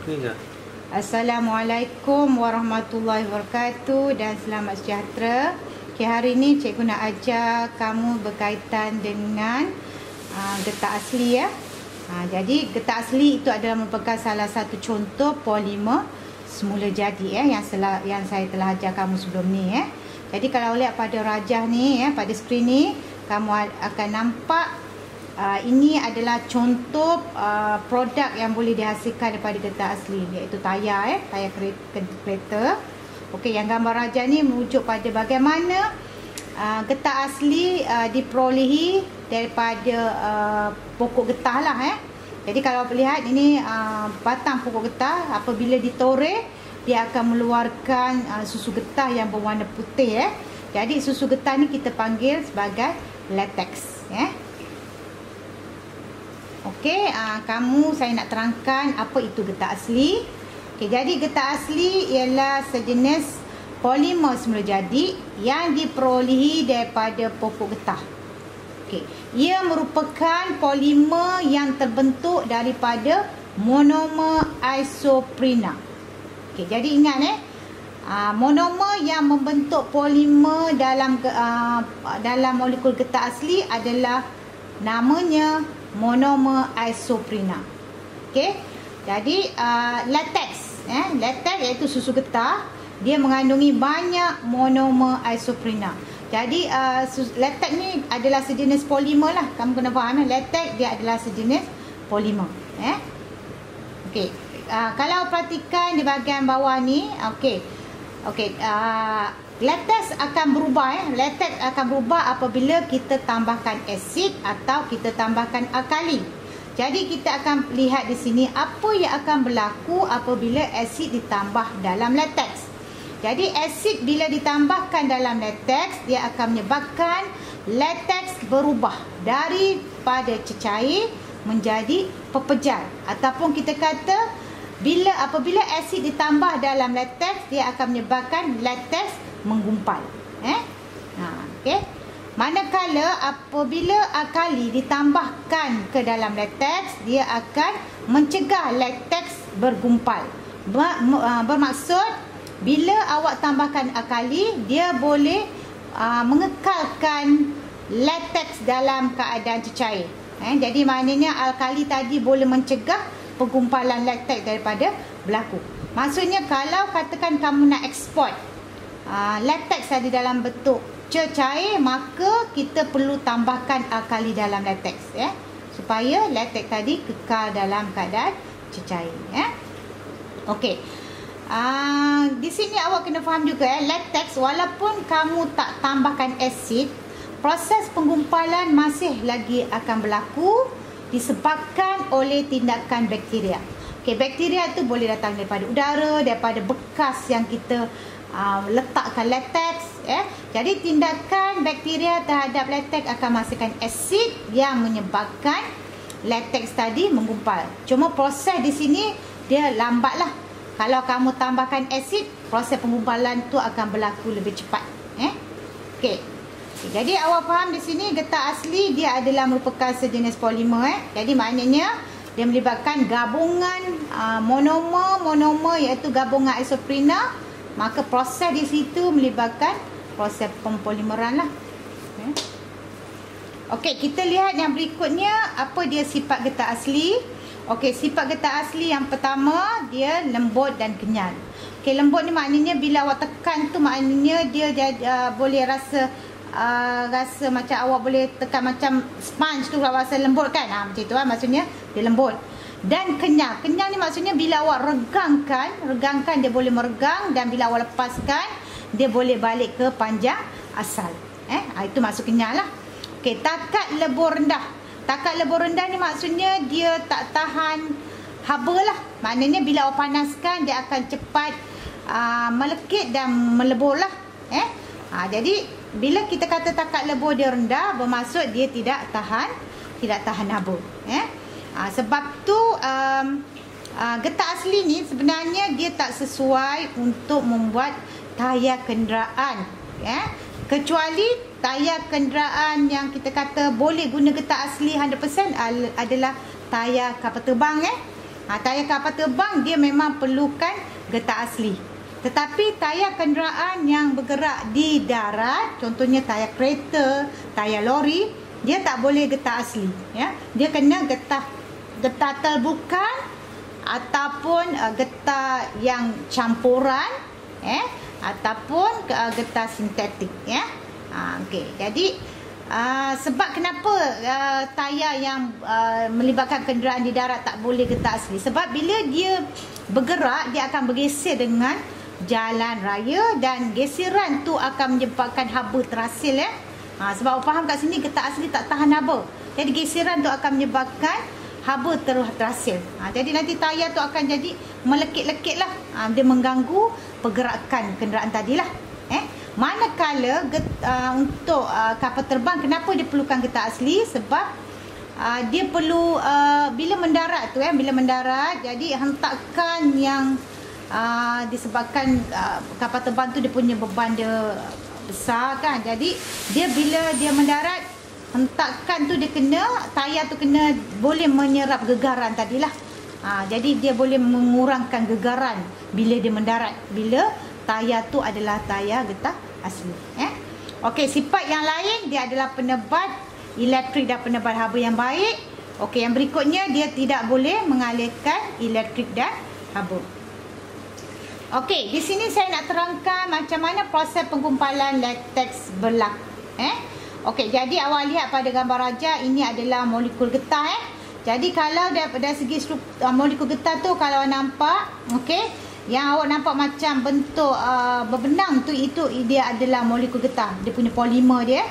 Okey. Assalamualaikum warahmatullahi wabarakatuh dan selamat sejahtera. Okay, hari ini cikgu nak ajar kamu berkaitan dengan getah asli ya. Jadi getah asli itu adalah merupakan salah satu contoh polimer semula jadi yang saya telah ajar kamu sebelum ni ya. Jadi kalau lihat pada rajah ni ya, pada skrin ni kamu akan nampak ini adalah contoh produk yang boleh dihasilkan daripada getah asli, iaitu tayar tayar kereta. Okey, yang gambar rajah ni merujuk pada bagaimana getah asli diperolehi daripada pokok getah lah Jadi kalau lihat ini batang pokok getah, apabila ditore dia akan mengeluarkan susu getah yang berwarna putih Jadi susu getah ni kita panggil sebagai latex Okey, saya nak terangkan apa itu getah asli. Okey, jadi getah asli ialah sejenis polimer semula jadi yang diperolehi daripada pokok getah. Okey, ia merupakan polimer yang terbentuk daripada monomer isoprena. Okey, jadi ingat monomer yang membentuk polimer dalam molekul getah asli adalah namanya monomer isoprena. Okey, jadi latex latex iaitu susu getah, dia mengandungi banyak monomer isoprena. Jadi latex ni adalah sejenis polimer lah, kamu kena faham latex dia adalah sejenis polimer Okey, kalau perhatikan di bahagian bawah ni, latex akan berubah latex akan berubah apabila kita tambahkan asid atau kita tambahkan alkali. Jadi kita akan lihat di sini apa yang akan berlaku apabila asid ditambah dalam latex. Jadi asid bila ditambahkan dalam latex, dia akan menyebabkan latex berubah daripada cecair menjadi pepejal, ataupun kita kata apabila asid ditambah dalam latex, dia akan menyebabkan latex menggumpal. Okey. Manakala apabila alkali ditambahkan ke dalam latex, dia akan mencegah latex bergumpal. Bermaksud bila awak tambahkan alkali, dia boleh mengekalkan latex dalam keadaan cecair. Jadi maknanya alkali tadi boleh mencegah penggumpalan latex daripada berlaku. Maksudnya kalau katakan kamu nak eksport latex tadi dalam bentuk cecair, maka kita perlu tambahkan alkali dalam latex supaya latex tadi kekal dalam keadaan cecair Okey. Di sini awak kena faham juga latex walaupun kamu tak tambahkan asid, proses penggumpalan masih lagi akan berlaku disebabkan oleh tindakan bakteria. Okey, bakteria tu boleh datang daripada udara, daripada bekas yang kita letakkan latex Jadi tindakan bakteria terhadap latex akan menghasilkan asid yang menyebabkan latex tadi menggumpal. Cuma proses di sini dia lambatlah. Kalau kamu tambahkan asid, proses penggumpalan tu akan berlaku lebih cepat Okey. Jadi awak faham di sini getah asli dia adalah merupakan sejenis polimer Jadi maknanya dia melibatkan gabungan monomer iaitu gabungan isoprena. Maka proses di situ melibatkan proses pempolimeran lah. Okey, kita lihat yang berikutnya apa dia sifat getah asli. Okey, sifat getah asli yang pertama, dia lembut dan kenyal. Okey, lembut ni maknanya bila awak tekan tu maknanya dia boleh rasa macam awak boleh tekan macam sponge tu, rasa lembut kan. Macam tu maksudnya dia lembut. Dan kenyal ni maksudnya bila awak regangkan dia boleh meregang, dan bila awak lepaskan dia boleh balik ke panjang asal itu maksud kenyal lah. Okey, takat lebur rendah ni maksudnya dia tak tahan haba lah. Maknanya bila awak panaskan dia akan cepat melekit dan melebur lah jadi bila kita kata takat lebur dia rendah, bermaksud dia tidak tahan haba sebab tu getah asli ni sebenarnya dia tak sesuai untuk membuat tayar kenderaan kecuali tayar kenderaan yang kita kata boleh guna getah asli 100% adalah tayar kapal terbang Tayar kapal terbang dia memang perlukan getah asli. Tetapi tayar kenderaan yang bergerak di darat, contohnya tayar kereta, tayar lori, dia tak boleh getah asli, ya. Dia kena getah terbukan ataupun getah yang campuran, ataupun getah sintetik, ya. Okey. Jadi sebab kenapa tayar yang melibatkan kenderaan di darat tak boleh getah asli? Sebab bila dia bergerak, dia akan bergeser dengan jalan raya dan geseran tu akan menyebabkan haba terhasil, ya. Sebab faham kat sini getah asli tak tahan haba. Jadi geseran tu akan menyebabkan haba terhasil. Jadi nanti tayar tu akan jadi melekit-lekit lah. Dia mengganggu pergerakan kenderaan tadilah. Manakala untuk kapal terbang, kenapa dia perlukan getah asli? Sebab dia perlu bila mendarat tu, bila mendarat, jadi hentakan yang disebabkan kapal terbang tu dia punya beban dia besar kan. Jadi dia bila dia mendarat, hentakan tu dia kena, tayar tu kena boleh menyerap gegaran tadilah. Jadi dia boleh mengurangkan gegaran bila dia mendarat, bila tayar tu adalah tayar getah asli. Okey, sifat yang lain dia adalah penebat elektrik dan penebat haba yang baik. Okey, yang berikutnya dia tidak boleh mengalirkan elektrik dan haba. Okey, di sini saya nak terangkan macam mana proses penggumpalan lateks berlaku. Okey, jadi awak lihat pada gambar raja, ini adalah molekul getah. Jadi kalau dari segi molekul getah tu, kalau awak nampak, okey, yang awak nampak macam bentuk berbenang tu, itu dia adalah molekul getah. Dia punya polimer dia.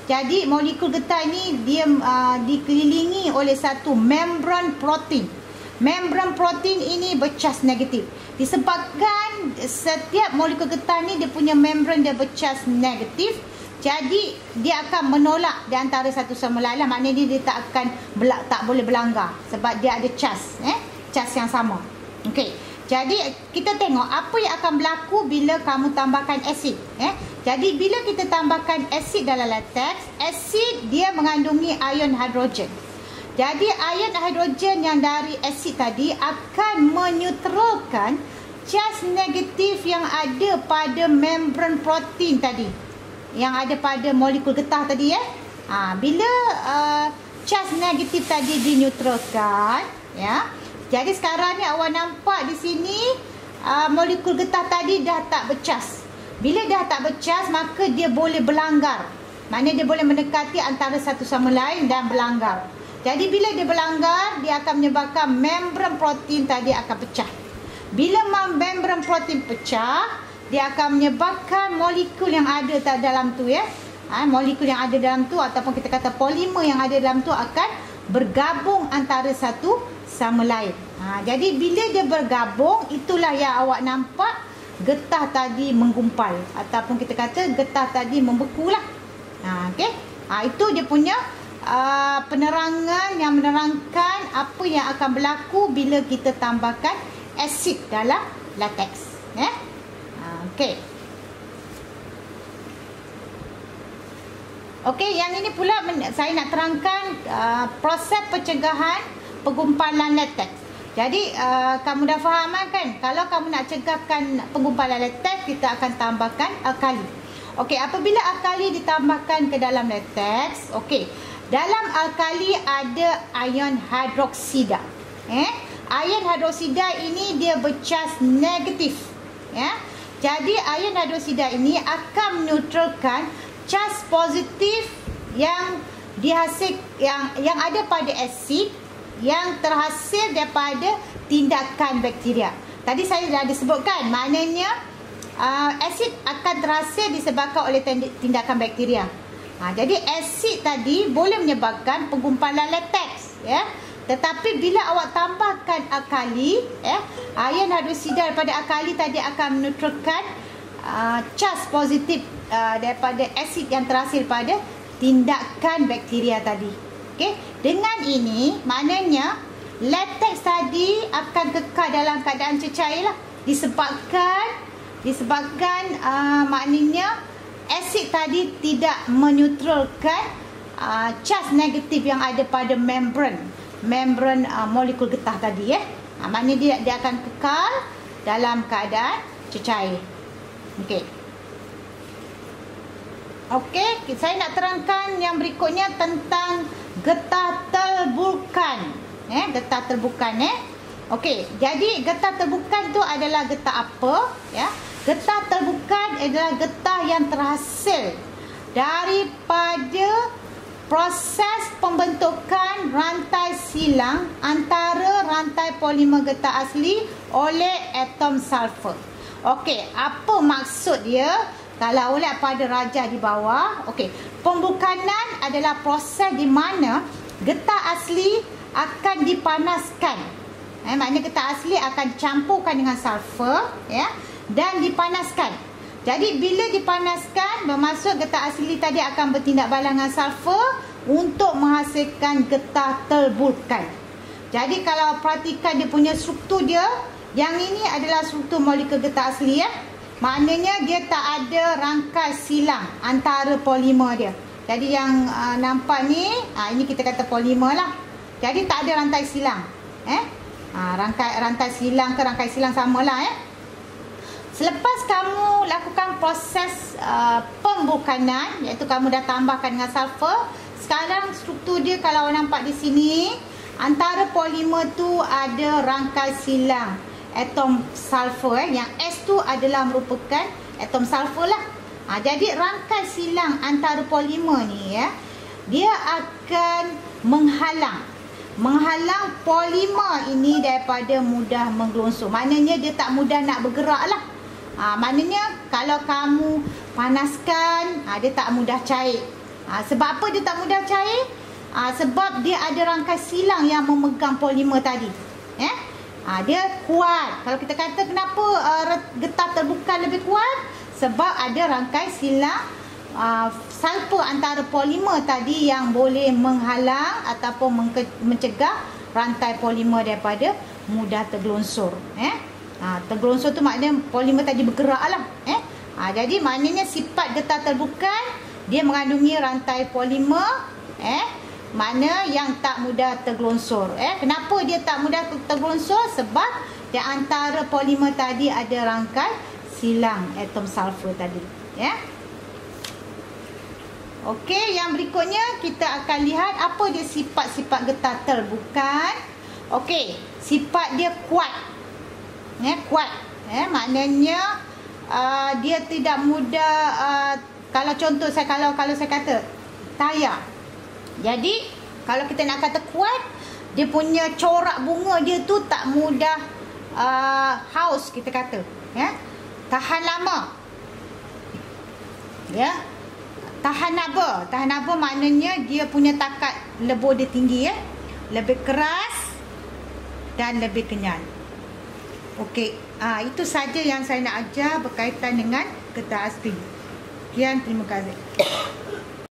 Jadi molekul getah ni dia dikelilingi oleh satu membran protein. Membran protein ini bercas negatif. Disebabkan setiap molekul getah ni dia punya membran dia bercas negatif, jadi dia akan menolak di antara satu sama lain. Maknanya dia tak boleh berlanggar sebab dia ada cas, cas yang sama. Okey. Jadi kita tengok apa yang akan berlaku bila kamu tambahkan asid. Jadi bila kita tambahkan asid dalam lateks, asid dia mengandungi ion hidrogen. Jadi ion hidrogen yang dari asid tadi akan menyutralkan cas negatif yang ada pada membran protein tadi, yang ada pada molekul getah tadi, bila cas negatif tadi dinyutralkan, ya. Jadi sekarang ni awak nampak di sini molekul getah tadi dah tak bercas. Bila dah tak bercas, maka dia boleh berlanggar. Maknanya dia boleh mendekati antara satu sama lain dan berlanggar. Jadi bila dia berlanggar, dia akan menyebabkan membran protein tadi akan pecah. Bila membran protein pecah, dia akan menyebabkan molekul yang ada dalam tu, ya. Molekul yang ada dalam tu ataupun kita kata polimer yang ada dalam tu akan bergabung antara satu sama lain. Jadi bila dia bergabung, itulah yang awak nampak getah tadi menggumpal ataupun kita kata getah tadi membekulah. Okey. Itu dia punya penerangan yang menerangkan apa yang akan berlaku bila kita tambahkan asid dalam lateks. Okey. Okey, yang ini pula saya nak terangkan proses pencegahan penggumpalan lateks. Jadi kamu dah faham kan? Kalau kamu nak cegahkan penggumpalan lateks, kita akan tambahkan alkali. Okey, apabila alkali ditambahkan ke dalam lateks, okey, dalam alkali ada ion hidroksida. Ion hidroksida ini dia bercas negatif, ya. Jadi ion hidroksida ini akan menyutralkan cas positif yang dihasil yang ada pada asid yang terhasil daripada tindakan bakteria. Tadi saya dah disebutkan, maknanya asid akan terhasil disebabkan oleh tindakan bakteria. Jadi asid tadi boleh menyebabkan penggumpalan lateks, ya. Tetapi bila awak tambahkan alkali, ion hidroksida daripada alkali tadi akan menetralkan cas positif daripada asid yang terhasil pada tindakan bakteria tadi. Okey, dengan ini maknanya lateks tadi akan kekal dalam keadaan cecair lah, disebabkan maknanya asid tadi tidak menyutralkan cas negatif yang ada pada membran molekul getah tadi, ya. Maknanya dia akan kekal dalam keadaan cecair. Okey. Okey, saya nak terangkan yang berikutnya tentang getah terbukan. Getah terbukan. Okey, jadi getah terbukan tu adalah getah apa? Ya. Getah terbukan adalah getah yang terhasil daripada proses pembentukan rantai silang antara rantai polimer getah asli oleh atom sulfur. Okey, apa maksud dia? Kalau oleh pada rajah di bawah, okey, pembukanan adalah proses di mana getah asli akan dipanaskan. Maknanya getah asli akan dicampurkan dengan sulfur, ya, dan dipanaskan. Jadi bila dipanaskan, bermaksud getah asli tadi akan bertindak balas dengan sulfur untuk menghasilkan getah terbukan. Jadi kalau perhatikan dia punya struktur dia, yang ini adalah struktur molekul getah asli, ya. Maknanya dia tak ada rangkai silang antara polimer dia. Jadi yang nampak ni, ini kita kata polimer lah. Jadi tak ada rantai silang. Rantai silang ke rangkai silang samalah, ya. Selepas kamu lakukan proses pembukanan, iaitu kamu dah tambahkan dengan sulfur, sekarang struktur dia kalau nampak di sini, antara polimer tu ada rangkai silang atom sulfur, yang S tu adalah merupakan atom sulfur lah. Jadi rangkai silang antara polimer ni, ya, dia akan menghalang polimer ini daripada mudah menggelonsor. Maknanya dia tak mudah nak bergerak lah. Maknanya kalau kamu panaskan, dia tak mudah cair. Sebab apa dia tak mudah cair? Sebab dia ada rangkai silang yang memegang polimer tadi, ya. Dia kuat. Kalau kita kata kenapa getah terbuka lebih kuat? Sebab ada rangkai silang sulfur antara polimer tadi yang boleh menghalang ataupun mencegah rantai polimer daripada mudah tergelonsor. Tergelonsor tu maknanya polimer tadi bergerak lah. Jadi maknanya sifat getah terbuka, dia mengandungi rantai polimer mana yang tak mudah tergelonsor. Kenapa dia tak mudah tergelonsor? Sebab di antara polimer tadi ada rangkai silang atom sulfur tadi, ya. Okey, yang berikutnya kita akan lihat apa dia sifat-sifat getah terbuka. Okey, sifat dia kuat. Kuat. Maknanya dia tidak mudah, kalau contoh kalau saya kata tayar. Jadi kalau kita nak kata kuat, dia punya corak bunga dia tu tak mudah haus, kita kata, ya. Tahan lama, ya. Tahan haba maknanya dia punya takat lebur dia tinggi, ya. Lebih keras dan lebih kenyal. Okey, itu saja yang saya nak ajar berkaitan dengan getah asli. Sekian, terima kasih.